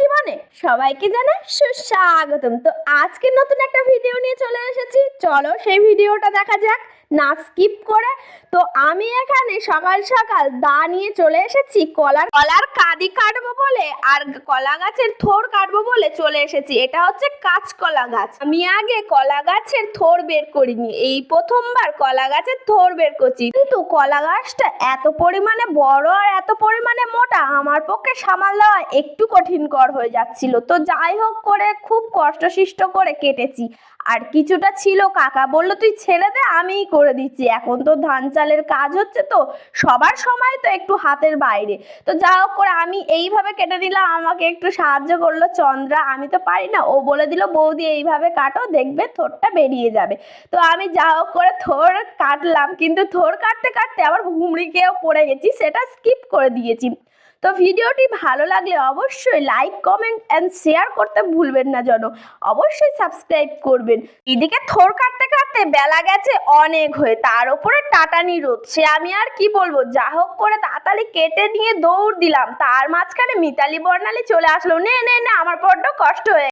জীবনে সবাইকে জানাই সুস্বাগতম। তো আজকে নতুন একটা ভিডিও নিয়ে চলে এসেছি, চলো সেই ভিডিওটা দেখা যাক না স্কিপ করে। তো আমি এখানে সকাল সকাল দা নিয়ে চলে এসেছি কলার কাঁদি কাটবো বলে, আর কলা গাছের থোড় কাটবো বলে চলে এসেছি। এটা হচ্ছে কাঁচকলা গাছ। আমি আগে কলা গাছের থোড় বের করিনি, এই প্রথমবার কলা গাছের থোড় বের করছি। কিন্তু কলা গাছটা এত পরিমাণে বড় আর এত পরিমাণে মোটা, আমার পক্ষে সামাল দেওয়া একটু কঠিনকর হয়ে যাচ্ছিল। তো যাই হোক করে খুব কষ্টসিষ্ট করে কেটেছি। আর কিছুটা ছিল, কাকা বললো তুই ছেড়ে দে, আমিই করে দিচ্ছি। এখন তো ধান চালের কাজ হচ্ছে, তো সবার সময় তো একটু হাতের বাইরে। তো যা হোক করে আমি এইভাবে কেটে দিলাম। আমাকে একটু সাহায্য করলো চন্দ্রা, আমি তো পারি না। ও বলে দিল বৌদি এইভাবে কাটো, দেখবে থোড়টা বেরিয়ে যাবে। তো আমি যা হোক করে থোড় কাটলাম, কিন্তু থোড় কাটতে কাটতে আবার হুমড়িকেও পড়ে গেছি, সেটা স্কিপ করে দিয়েছি। তো ভিডিওটি ভালো লাগলে অবশ্যই লাইক কমেন্ট অ্যান্ড শেয়ার করতে ভুলবেন না যেন। অবশ্যই সাবস্ক্রাইব করবেন। এদিকে থোড় কাটতে কাটতে বেলা গেছে অনেক হয়ে, তার উপরে টাটানি রোদ, সে আমি আর কি বলবো। যা হোক করে তাড়াতাড়ি কেটে নিয়ে দৌড় দিলাম। তার মাঝখানে মিতালি বর্ণালী চলে আসলো, নে নে নে, আমার বড্ড কষ্ট হয়ে